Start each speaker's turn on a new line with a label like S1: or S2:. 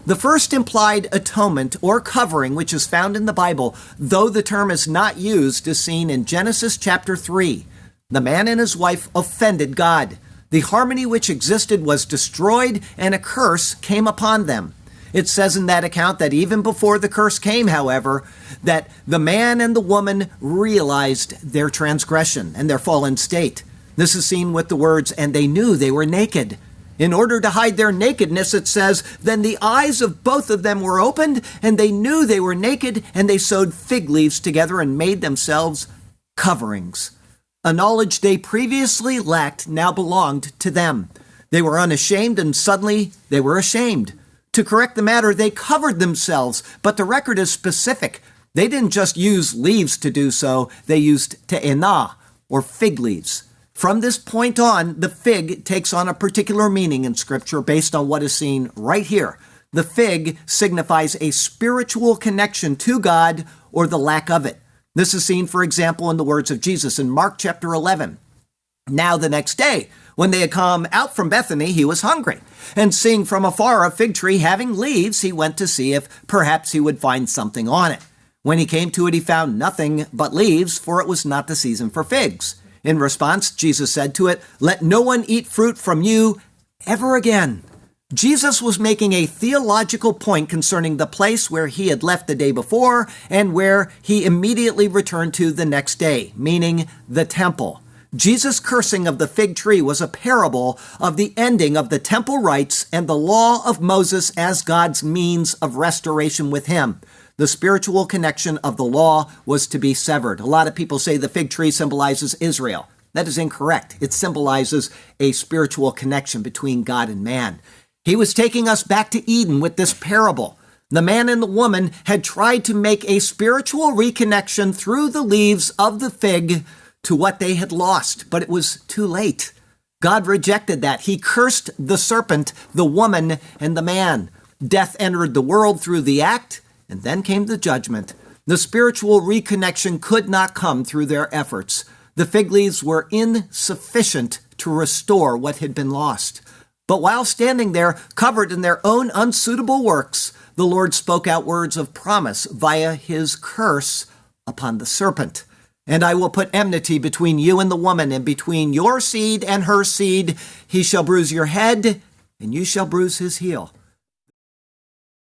S1: The first implied atonement or covering, which is found in the Bible, though the term is not used, is seen in Genesis chapter 3. The man and his wife offended God. The harmony which existed was destroyed, and a curse came upon them. It says in that account that even before the curse came, however, that the man and the woman realized their transgression and their fallen state. This is seen with the words, and they knew they were naked. In order to hide their nakedness, it says, then the eyes of both of them were opened, and they knew they were naked, and they sewed fig leaves together and made themselves coverings. A knowledge they previously lacked now belonged to them. They were unashamed, and suddenly they were ashamed. To correct the matter, they covered themselves, but the record is specific. They didn't just use leaves to do so, they used te'enah, or fig leaves. From this point on, the fig takes on a particular meaning in Scripture based on what is seen right here. The fig signifies a spiritual connection to God or the lack of it. This is seen, for example, in the words of Jesus in Mark chapter 11. Now the next day, when they had come out from Bethany, he was hungry. And seeing from afar a fig tree having leaves, he went to see if perhaps he would find something on it. When he came to it, he found nothing but leaves, for it was not the season for figs. In response, Jesus said to it, let no one eat fruit from you ever again. Jesus was making a theological point concerning the place where he had left the day before and where he immediately returned to the next day, meaning the temple. Jesus' cursing of the fig tree was a parable of the ending of the temple rites and the law of Moses as God's means of restoration with him. The spiritual connection of the law was to be severed. A lot of people say the fig tree symbolizes Israel. That is incorrect. It symbolizes a spiritual connection between God and man. He was taking us back to Eden with this parable. The man and the woman had tried to make a spiritual reconnection through the leaves of the fig to what they had lost, but it was too late. God rejected that. He cursed the serpent, the woman, and the man. Death entered the world through the act, and then came the judgment. The spiritual reconnection could not come through their efforts. The fig leaves were insufficient to restore what had been lost. But while standing there, covered in their own unsuitable works, the Lord spoke out words of promise via his curse upon the serpent. And I will put enmity between you and the woman, and between your seed and her seed. He shall bruise your head, and you shall bruise his heel.